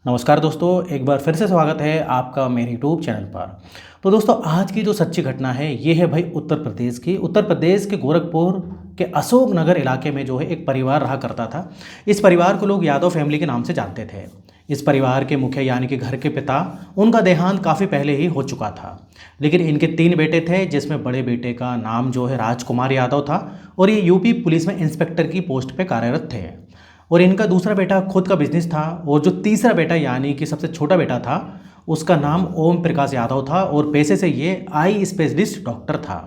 नमस्कार दोस्तों, एक बार फिर से स्वागत है आपका मेरे यूट्यूब चैनल पर। तो दोस्तों, आज की जो सच्ची घटना है ये है भाई उत्तर प्रदेश की। उत्तर प्रदेश के गोरखपुर के अशोक नगर इलाके में जो है एक परिवार रहा करता था। इस परिवार को लोग यादव फैमिली के नाम से जानते थे। इस परिवार के मुखिया यानी कि घर के पिता, उनका देहांत काफ़ी पहले ही हो चुका था। लेकिन इनके 3 बेटे थे, जिसमें बड़े बेटे का नाम जो है राजकुमार यादव था और ये यूपी पुलिस में इंस्पेक्टर की पोस्ट पे कार्यरत थे। और इनका दूसरा बेटा खुद का बिजनेस था और जो तीसरा बेटा यानी कि सबसे छोटा बेटा था, उसका नाम ओम प्रकाश यादव था और पेशे से ये आई स्पेशलिस्ट डॉक्टर था।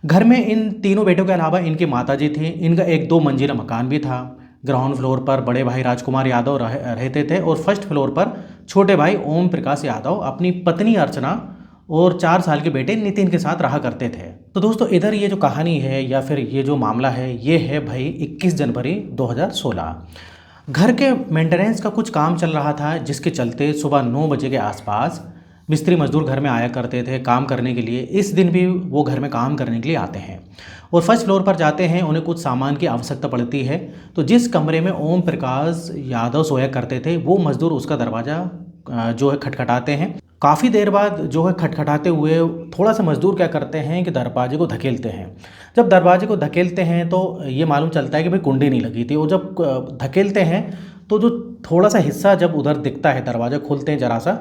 घर में इन तीनों बेटों के अलावा इनकी माताजी थी। इनका एक 2 मंजिला मकान भी था। ग्राउंड फ्लोर पर बड़े भाई राजकुमार यादव रहते थे और फर्स्ट फ्लोर पर छोटे भाई ओम प्रकाश यादव अपनी पत्नी अर्चना और 4 साल के बेटे नितिन के साथ रहा करते थे। तो दोस्तों, इधर ये जो कहानी है या फिर ये जो मामला है ये है भाई 21 जनवरी 2016। घर के मेंटेनेंस का कुछ काम चल रहा था, जिसके चलते सुबह 9 बजे के आसपास मिस्त्री मजदूर घर में आया करते थे काम करने के लिए। इस दिन भी वो घर में काम करने के लिए आते हैं और फर्स्ट फ्लोर पर जाते हैं। उन्हें कुछ सामान की आवश्यकता पड़ती है, तो जिस कमरे में ओम प्रकाश यादव सोया करते थे वो मजदूर उसका दरवाज़ा जो है खटखटाते हैं। काफ़ी देर बाद जो है खटखटाते हुए थोड़ा सा मजदूर क्या करते हैं कि दरवाजे को धकेलते हैं। जब दरवाजे को धकेलते हैं तो ये मालूम चलता है कि भाई कुंडी नहीं लगी थी। और जब धकेलते हैं तो जो थोड़ा सा हिस्सा जब उधर दिखता है, दरवाज़ा खोलते हैं ज़रा सा,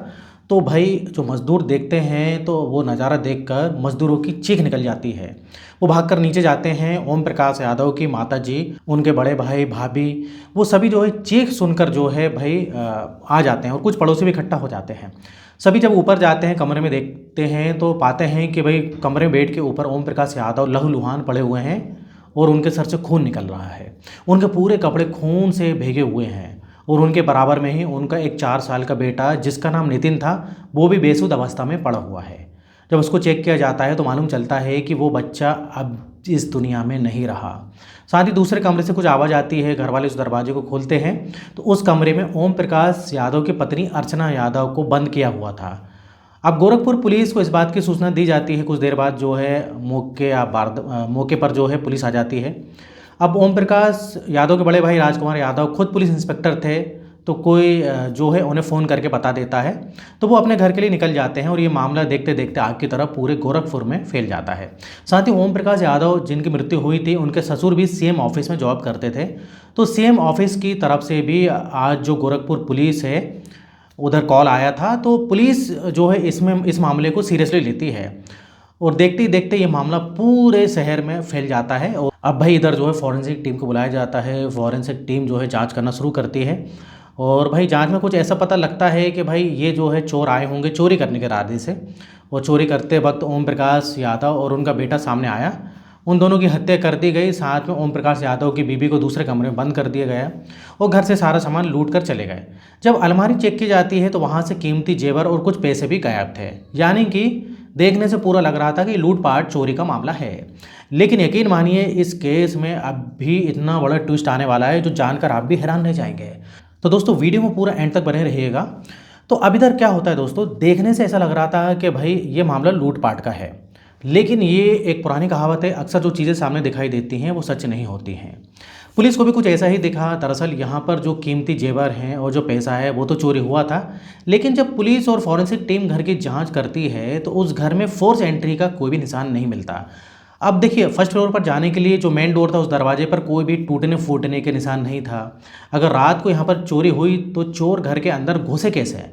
तो भाई जो मज़दूर देखते हैं तो वो नज़ारा देखकर मज़दूरों की चीख निकल जाती है। वो भागकर नीचे जाते हैं। ओम प्रकाश यादव की माताजी, उनके बड़े भाई भाभी, वो सभी जो है चीख सुनकर जो है भाई आ जाते हैं और कुछ पड़ोसी भी इकट्ठा हो जाते हैं। सभी जब ऊपर जाते हैं, कमरे में देखते हैं तो पाते हैं कि भाई कमरे में बेड के ऊपर ओम प्रकाश यादव लहूलुहान पड़े हुए हैं और उनके सर से खून निकल रहा है। उनके पूरे कपड़े खून से भीगे हुए हैं और उनके बराबर में ही उनका एक 4 साल का बेटा, जिसका नाम नितिन था, वो भी बेसुध अवस्था में पड़ा हुआ है। जब उसको चेक किया जाता है तो मालूम चलता है कि वो बच्चा अब इस दुनिया में नहीं रहा। साथ ही दूसरे कमरे से कुछ आवाज़ आती है। घर वाले उस दरवाजे को खोलते हैं तो उस कमरे में ओम प्रकाश यादव की पत्नी अर्चना यादव को बंद किया हुआ था। अब गोरखपुर पुलिस को इस बात की सूचना दी जाती है। कुछ देर बाद जो है मौके पर जो है पुलिस आ जाती है। अब ओम प्रकाश यादव के बड़े भाई राजकुमार यादव खुद पुलिस इंस्पेक्टर थे, तो कोई जो है उन्हें फ़ोन करके बता देता है, तो वो अपने घर के लिए निकल जाते हैं और ये मामला देखते देखते आग की तरह पूरे गोरखपुर में फैल जाता है। साथ ही ओम प्रकाश यादव जिनकी मृत्यु हुई थी, उनके ससुर भी सीएम ऑफिस में जॉब करते थे। तो सीएम ऑफिस की तरफ से भी आज जो गोरखपुर पुलिस है उधर कॉल आया था। तो पुलिस जो है इस मामले को सीरियसली लेती है और देखते ही देखते ये मामला पूरे शहर में फैल जाता है। और अब भाई इधर जो है फॉरेंसिक टीम को बुलाया जाता है। फॉरेंसिक टीम जो है जांच करना शुरू करती है और भाई जांच में कुछ ऐसा पता लगता है कि भाई ये जो है चोर आए होंगे चोरी करने के इरादे से। और चोरी करते वक्त ओम प्रकाश यादव और उनका बेटा सामने आया। उन दोनों की हत्या कर दी गई। साथ में ओम प्रकाश यादव की बीबी को दूसरे कमरे में बंद कर दिया गया और घर से सारा सामान लूट कर चले गए। जब अलमारी चेक की जाती है तो वहाँ से कीमती जेवर और कुछ पैसे भी गायब थे। यानी कि देखने से पूरा लग रहा था कि लूटपाट चोरी का मामला है। लेकिन यकीन मानिए, इस केस में अब भी इतना बड़ा ट्विस्ट आने वाला है जो जानकर आप भी हैरान रह जाएंगे। तो दोस्तों, वीडियो में पूरा एंड तक बने रहिएगा। तो अब इधर क्या होता है दोस्तों, देखने से ऐसा लग रहा था कि भाई ये मामला लूटपाट का है, लेकिन ये एक पुरानी कहावत है, अक्सर जो चीज़ें सामने दिखाई देती हैं वो सच नहीं होती हैं। पुलिस को भी कुछ ऐसा ही दिखा। दरअसल यहाँ पर जो कीमती जेवर हैं और जो पैसा है वो तो चोरी हुआ था, लेकिन जब पुलिस और फॉरेंसिक टीम घर की जांच करती है तो उस घर में फोर्स एंट्री का कोई भी निशान नहीं मिलता। अब देखिए, फर्स्ट फ्लोर पर जाने के लिए जो मेन डोर था उस दरवाजे पर कोई भी टूटने फूटने के निशान नहीं था। अगर रात को यहाँ पर चोरी हुई तो चोर घर के अंदर घुसे कैसे?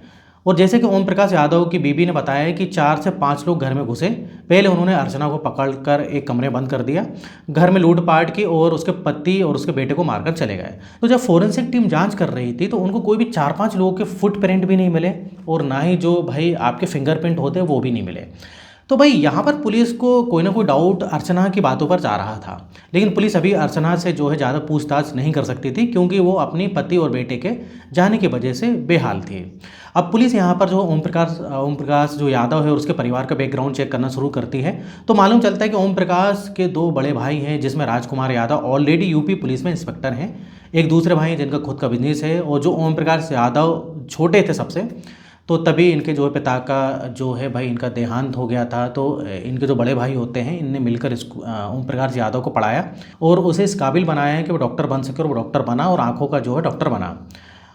और जैसे कि ओम प्रकाश यादव की बीबी ने बताया कि 4 से 5 लोग घर में घुसे। पहले उन्होंने अर्चना को पकड़कर एक कमरे बंद कर दिया, घर में लूटपाट की और उसके पति और उसके बेटे को मारकर चले गए। तो जब फोरेंसिक टीम जांच कर रही थी तो उनको कोई भी 4-5 लोगों के फुटप्रिंट भी नहीं मिले और ना ही जो भाई आपके फिंगरप्रिंट होते हैं वो भी नहीं मिले। तो भाई यहाँ पर पुलिस को कोई ना कोई डाउट अर्चना की बातों पर जा रहा था, लेकिन पुलिस अभी अर्चना से जो है ज़्यादा पूछताछ नहीं कर सकती थी क्योंकि वो अपनी पति और बेटे के जाने की वजह से बेहाल थी। अब पुलिस यहाँ पर जो ओम प्रकाश जो यादव है और उसके परिवार का बैकग्राउंड चेक करना शुरू करती है। तो मालूम चलता है कि ओम प्रकाश के 2 बड़े भाई हैं, जिसमें Rajkumar Yadav already UP police में इंस्पेक्टर हैं। एक दूसरे भाई हैं जिनका खुद का बिजनेस है और जो ओम प्रकाश यादव छोटे थे सबसे, तो तभी इनके जो है पिता का जो है भाई इनका देहांत हो गया था। तो इनके जो बड़े भाई होते हैं, इनने मिलकर ओम प्रकाश यादव को पढ़ाया और उसे इस काबिल बनाया है कि वो डॉक्टर बन सके और वो डॉक्टर बना और आँखों का जो है डॉक्टर बना।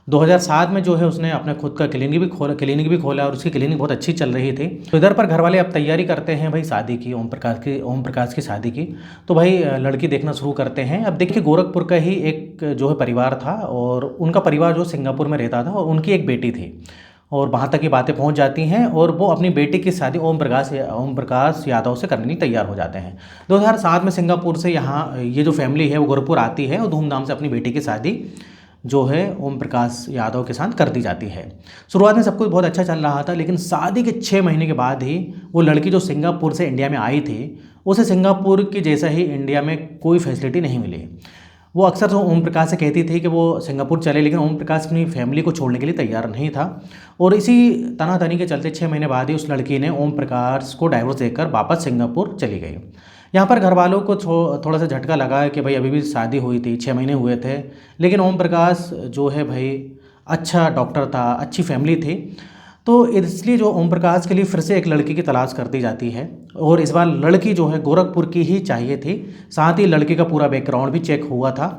2007 में जो है उसने अपने खुद का क्लिनिक भी खोला और उसकी क्लिनिक बहुत अच्छी चल रही थी। तो इधर पर घर वाले अब तैयारी करते हैं भाई शादी की, ओम प्रकाश की शादी की। तो भाई लड़की देखना शुरू करते हैं। अब देखिए गोरखपुर का ही एक जो है परिवार था और उनका परिवार जो सिंगापुर में रहता था और उनकी एक बेटी थी और वहाँ तक ये बातें पहुँच जाती हैं और वो अपनी बेटी की शादी ओम प्रकाश यादव से करने के लिए तैयार हो जाते हैं। 2007 में सिंगापुर से यहाँ ये जो फैमिली है वो गोरखपुर आती है और धूमधाम से अपनी बेटी की शादी जो है ओम प्रकाश यादव के साथ कर दी जाती है। शुरुआत में सब कुछ बहुत अच्छा चल रहा था, लेकिन शादी के 6 महीने के बाद ही वो लड़की जो सिंगापुर से इंडिया में आई थी उसे सिंगापुर की जैसा ही इंडिया में कोई फैसिलिटी नहीं मिली। वो अक्सर तो ओम प्रकाश से कहती थी कि वो सिंगापुर चले, लेकिन ओम प्रकाश अपनी फैमिली को छोड़ने के लिए तैयार नहीं था और इसी तनातनी के चलते 6 महीने बाद ही उस लड़की ने ओम प्रकाश को डाइवोर्स देकर वापस सिंगापुर चली गई। यहाँ पर घर वालों को थोड़ा सा झटका लगा कि भाई अभी भी शादी हुई थी, 6 महीने हुए थे, लेकिन ओम प्रकाश जो है भाई अच्छा डॉक्टर था, अच्छी फैमिली थी। तो इसलिए जो ओम प्रकाश के लिए फिर से एक लड़की की तलाश कर दी जाती है और इस बार लड़की जो है गोरखपुर की ही चाहिए थी। साथ ही लड़की का पूरा बैकग्राउंड भी चेक हुआ था।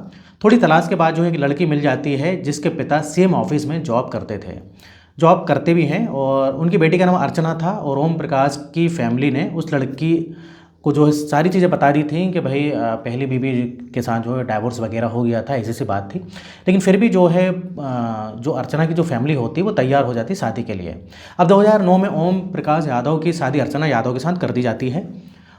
थोड़ी तलाश के बाद जो है एक लड़की मिल जाती है जिसके पिता सेम ऑफिस में जॉब करते भी हैं और उनकी बेटी का नाम अर्चना था और ओम प्रकाश की फैमिली ने उस लड़की को जो है सारी चीज़ें बता दी थी कि भाई पहली बीवी के साथ जो है डाइवोर्स वगैरह हो गया था, ऐसी सी बात थी। लेकिन फिर भी जो है जो अर्चना की जो फैमिली होती वो तैयार हो जाती शादी के लिए। अब 2009 में ओम प्रकाश यादव की शादी अर्चना यादव के साथ कर दी जाती है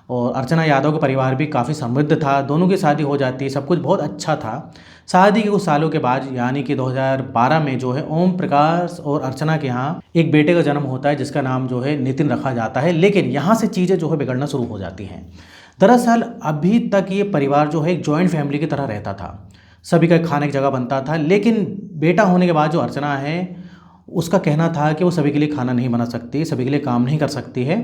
और अर्चना यादव का परिवार भी काफ़ी समृद्ध था। दोनों की शादी हो जाती, सब कुछ बहुत अच्छा था। शादी के कुछ सालों के बाद यानी कि 2012 में जो है ओम प्रकाश और अर्चना के यहाँ एक बेटे का जन्म होता है जिसका नाम जो है नितिन रखा जाता है। लेकिन यहाँ से चीज़ें जो है बिगड़ना शुरू हो जाती हैं। दरअसल अभी तक ये परिवार जो है एक जॉइंट फैमिली की तरह रहता था, सभी का खाने की जगह बनता था। लेकिन बेटा होने के बाद जो अर्चना है उसका कहना था कि वो सभी के लिए खाना नहीं बना सकती, सभी के लिए काम नहीं कर सकती है,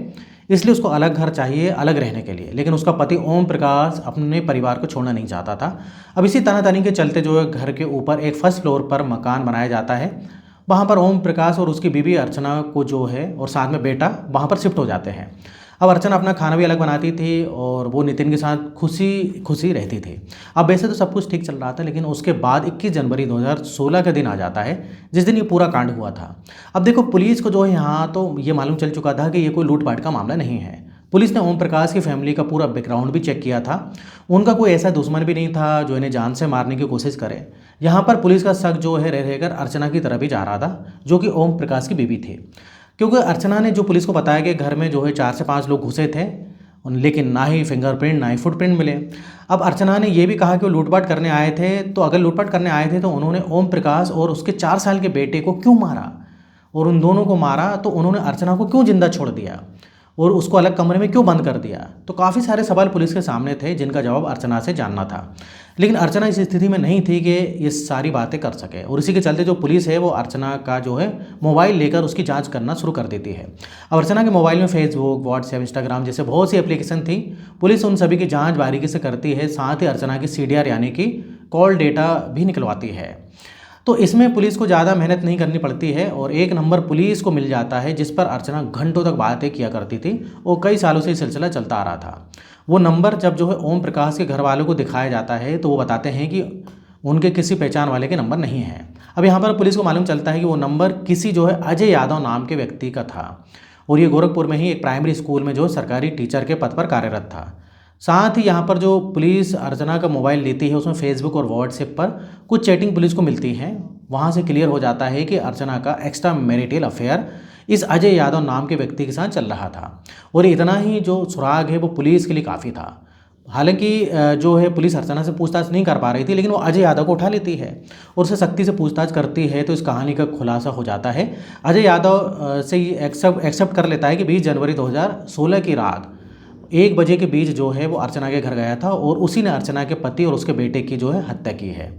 इसलिए उसको अलग घर चाहिए अलग रहने के लिए। लेकिन उसका पति ओम प्रकाश अपने परिवार को छोड़ना नहीं चाहता था। अब इसी तनातनी के चलते जो है घर के ऊपर एक फर्स्ट फ्लोर पर मकान बनाया जाता है। वहाँ पर ओम प्रकाश और उसकी बीवी अर्चना को जो है और साथ में बेटा वहाँ पर शिफ्ट हो जाते हैं। अब अर्चना अपना खाना भी अलग बनाती थी और वो नितिन के साथ खुशी खुशी रहती थी। अब वैसे तो सब कुछ ठीक चल रहा था, लेकिन उसके बाद 21 जनवरी 2016 का दिन आ जाता है जिस दिन ये पूरा कांड हुआ था। अब देखो पुलिस को जो है यहाँ तो ये मालूम चल चुका था कि ये कोई लूटपाट का मामला नहीं है। पुलिस ने ओम प्रकाश की फैमिली का पूरा बैकग्राउंड भी चेक किया था। उनका कोई ऐसा दुश्मन भी नहीं था जो इन्हें जान से मारने की कोशिश करे। यहाँ पर पुलिस का शक जो है रह रहकर अर्चना की तरफ ही जा रहा था जो कि ओम प्रकाश की बीवी थी, क्योंकि अर्चना ने जो पुलिस को बताया कि घर में जो है 4 से 5 लोग घुसे थे, लेकिन ना ही फिंगरप्रिंट ना ही फुटप्रिंट मिले। अब अर्चना ने यह भी कहा कि वो लूटपाट करने आए थे, तो अगर लूटपाट करने आए थे तो उन्होंने ओम प्रकाश और उसके 4 साल के बेटे को क्यों मारा, और उन दोनों को मारा तो उन्होंने अर्चना को क्यों जिंदा छोड़ दिया और उसको अलग कमरे में क्यों बंद कर दिया। तो काफ़ी सारे सवाल पुलिस के सामने थे जिनका जवाब अर्चना से जानना था। लेकिन अर्चना इस स्थिति में नहीं थी कि ये सारी बातें कर सके और इसी के चलते जो पुलिस है वो अर्चना का जो है मोबाइल लेकर उसकी जांच करना शुरू कर देती है। अब अर्चना के मोबाइल में फेसबुक, व्हाट्सएप, इंस्टाग्राम जैसे बहुत सी एप्लीकेशन थी। पुलिस उन सभी की जांच बारीकी से करती है, साथ ही अर्चना की CDR यानी कि कॉल डेटा भी निकलवाती है। तो इसमें पुलिस को ज़्यादा मेहनत नहीं करनी पड़ती है और एक नंबर पुलिस को मिल जाता है जिस पर अर्चना घंटों तक बातें किया करती थी और कई सालों से ये सिलसिला चलता आ रहा था। वो नंबर जब जो है ओम प्रकाश के घर वालों को दिखाया जाता है तो वो बताते हैं कि उनके किसी पहचान वाले के नंबर नहीं है। अब यहाँ पर पुलिस को मालूम चलता है कि वो नंबर किसी जो है अजय यादव नाम के व्यक्ति का था और ये गोरखपुर में ही एक प्राइमरी स्कूल में जो सरकारी टीचर के पद पर कार्यरत था। साथ ही यहाँ पर जो पुलिस अर्चना का मोबाइल लेती है उसमें फेसबुक और व्हाट्सएप पर कुछ चैटिंग पुलिस को मिलती हैं। वहाँ से क्लियर हो जाता है कि अर्चना का एक्स्ट्रा मैरिटल अफेयर इस अजय यादव नाम के व्यक्ति के साथ चल रहा था और इतना ही जो सुराग है वो पुलिस के लिए काफ़ी था। हालांकि जो है पुलिस अर्चना से पूछताछ नहीं कर पा रही थी, लेकिन वो अजय यादव को उठा लेती है और उससे सख्ती से पूछताछ करती है तो इस कहानी का खुलासा हो जाता है। अजय यादव से एक्सेप्ट कर लेता है कि 20 जनवरी 2016 की रात 1 बजे के बीच जो है वो अर्चना के घर गया था और उसी ने अर्चना के पति और उसके बेटे की जो है हत्या की है।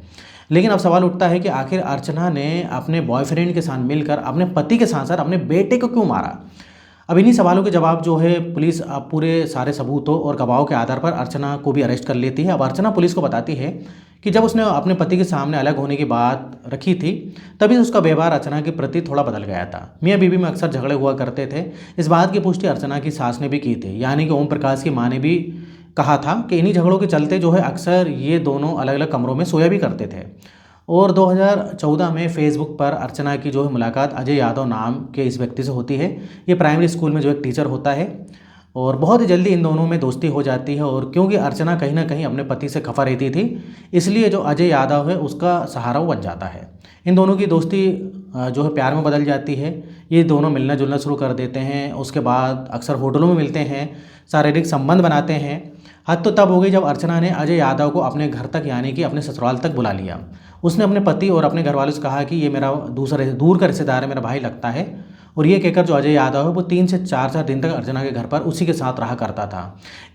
लेकिन अब सवाल उठता है कि आखिर अर्चना ने अपने बॉयफ्रेंड के साथ मिलकर अपने पति के साथ साथ अपने बेटे को क्यों मारा। अब इन्हीं सवालों के जवाब जो है पुलिस अब पूरे सारे सबूतों और गवाहों के आधार पर अर्चना को भी अरेस्ट कर लेती है। अब अर्चना पुलिस को बताती है कि जब उसने अपने पति के सामने अलग होने की बात रखी थी तभी उसका व्यवहार अर्चना के प्रति थोड़ा बदल गया था। मियाँ बीवी में अक्सर झगड़े हुआ करते थे। इस बात की पुष्टि अर्चना की सास ने भी की थी, यानी कि ओम प्रकाश की माँ ने भी कहा था कि इन्हीं झगड़ों के चलते जो है अक्सर ये दोनों अलग अलग कमरों में सोया भी करते थे और 2014 में फेसबुक पर अर्चना की जो है मुलाकात अजय यादव नाम के इस व्यक्ति से होती है। ये प्राइमरी स्कूल में जो एक टीचर होता है और बहुत ही जल्दी इन दोनों में दोस्ती हो जाती है। और क्योंकि अर्चना कहीं ना कहीं अपने पति से खफा रहती थी, इसलिए जो अजय यादव है उसका सहारा वो बन जाता है। इन दोनों की दोस्ती जो है प्यार में बदल जाती है। ये दोनों मिलना जुलना शुरू कर देते हैं। उसके बाद अक्सर होटलों में मिलते हैं, शारीरिक संबंध बनाते हैं। हद तो तब हो गई जब अर्चना ने अजय यादव को अपने घर तक यानी कि अपने ससुराल तक बुला लिया। उसने अपने पति और अपने घर वालों से कहा कि ये मेरा दूर का रिश्तेदार है, मेरा भाई लगता है। और ये कहकर जो अजय यादव है वो 3 से 4 दिन तक अर्चना के घर पर उसी के साथ रहा करता था।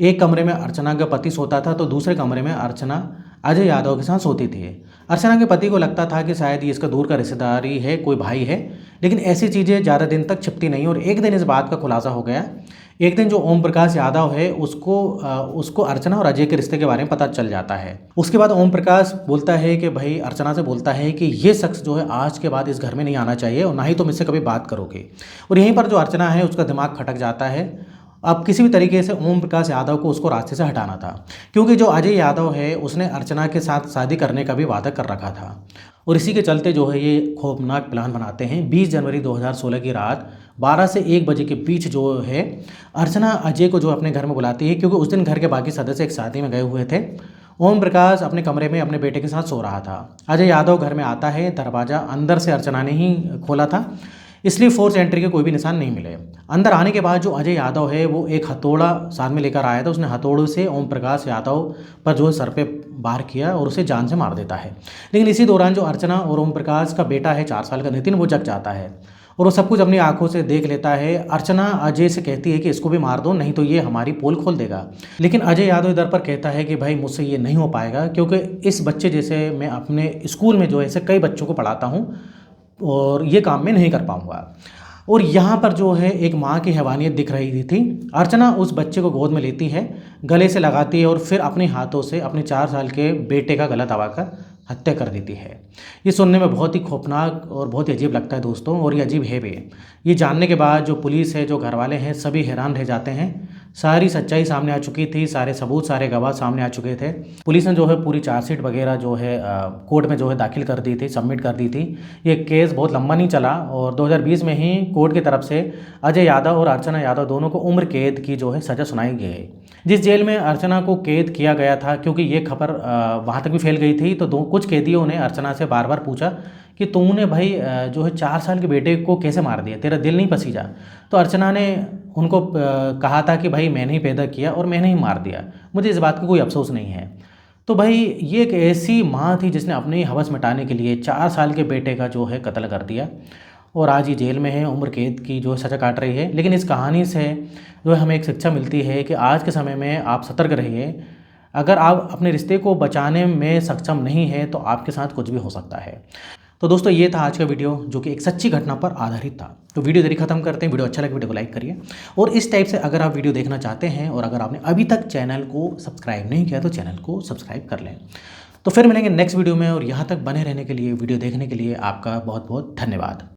एक कमरे में अर्चना का पति सोता था तो दूसरे कमरे में अर्चना अजय यादव के साथ सोती थी। अर्चना के पति को लगता था कि शायद ये इसका दूर का रिश्तेदार ही है, कोई भाई है, लेकिन ऐसी चीज़ें ज़्यादा दिन तक छिपती नहीं। और एक दिन इस बात का खुलासा हो गया। एक दिन जो ओम प्रकाश यादव है उसको अर्चना और अजय के रिश्ते के बारे में पता चल जाता है। उसके बाद ओम प्रकाश बोलता है कि भाई अर्चना से बोलता है कि ये शख्स जो है आज के बाद इस घर में नहीं आना चाहिए और ना ही तुम इससे कभी बात करोगे। और यहीं पर जो अर्चना है उसका दिमाग खटक जाता है। अब किसी भी तरीके से ओम प्रकाश यादव को उसको रास्ते से हटाना था, क्योंकि जो अजय यादव है उसने अर्चना के साथ शादी करने का भी वादा कर रखा था। और इसी के चलते जो है ये खौफनाक प्लान बनाते हैं। 20 जनवरी 2016 की रात 12 से 1 बजे के बीच जो है अर्चना अजय को जो अपने घर में बुलाती है, क्योंकि उस दिन घर के बाकी सदस्य एक शादी में गए हुए थे। ओम प्रकाश अपने कमरे में अपने बेटे के साथ सो रहा था। अजय यादव घर में आता है। दरवाज़ा अंदर से अर्चना ने ही खोला था, इसलिए फोर्स एंट्री के कोई भी निशान नहीं मिले। अंदर आने के बाद जो अजय यादव है वो एक हथौड़ा साथ में लेकर आया था। उसने हथौड़े से ओम प्रकाश यादव पर जो है सर पे वार किया और उसे जान से मार देता है। लेकिन इसी दौरान जो अर्चना और ओम प्रकाश का बेटा है 4 साल का नितिन, वो जग जाता है और वो सब कुछ अपनी आंखों से देख लेता है। अर्चना अजय से कहती है कि इसको भी मार दो, नहीं तो ये हमारी पोल खोल देगा। लेकिन अजय यादव इधर पर कहता है कि भाई मुझसे ये नहीं हो पाएगा, क्योंकि इस बच्चे जैसे मैं अपने स्कूल में जो है ऐसे कई बच्चों को पढ़ाता हूँ और ये काम मैं नहीं कर पाऊँगा। और यहाँ पर जो है एक माँ की हैवानियत दिख रही थी। अर्चना उस बच्चे को गोद में लेती है, गले से लगाती है और फिर अपने हाथों से अपने 4 साल के बेटे का गला दबाकर हत्या कर देती है। ये सुनने में बहुत ही खौफनाक और बहुत ही अजीब लगता है दोस्तों, और ये अजीब है भी। ये जानने के बाद जो पुलिस है, जो घर वाले हैं, सभी हैरान रह जाते हैं। सारी सच्चाई सामने आ चुकी थी, सारे सबूत, सारे गवाह सामने आ चुके थे। पुलिस ने जो है पूरी चार्जशीट वगैरह जो है कोर्ट में जो है दाखिल कर दी थी, सबमिट कर दी थी। ये केस बहुत लंबा नहीं चला और 2020 में ही कोर्ट की तरफ से अजय यादव और अर्चना यादव दोनों को उम्र कैद की जो है सज़ा सुनाई गई। जिस जेल में अर्चना को कैद किया गया था, क्योंकि ये खबर वहाँ तक भी फैल गई थी, तो कुछ कैदियों ने अर्चना से बार बार पूछा कि तुमने भाई जो है 4 साल के बेटे को कैसे मार दिया, तेरा दिल नहीं पसीजा? तो अर्चना ने उनको कहा था कि भाई मैंने ही पैदा किया और मैंने ही मार दिया, मुझे इस बात का कोई अफसोस नहीं है। तो भाई ये एक ऐसी माँ थी जिसने अपनी हवस मिटाने के लिए 4 साल के बेटे का जो है कत्ल कर दिया और आज ये जेल में है, उम्र कैद की जो सज़ा काट रही है। लेकिन इस कहानी से जो है हमें एक शिक्षा मिलती है कि आज के समय में आप सतर्क रहिए। अगर आप अपने रिश्ते को बचाने में सक्षम नहीं है तो आपके साथ कुछ भी हो सकता है। तो दोस्तों ये था आज का वीडियो, जो कि एक सच्ची घटना पर आधारित था। तो वीडियो देरी खत्म करते हैं। वीडियो अच्छा लगे वीडियो को लाइक करिए, और इस टाइप से अगर आप वीडियो देखना चाहते हैं और अगर आपने अभी तक चैनल को सब्सक्राइब नहीं किया तो चैनल को सब्सक्राइब कर लें। तो फिर मिलेंगे नेक्स्ट वीडियो में, और यहाँ तक बने रहने के लिए, वीडियो देखने के लिए आपका बहुत बहुत धन्यवाद।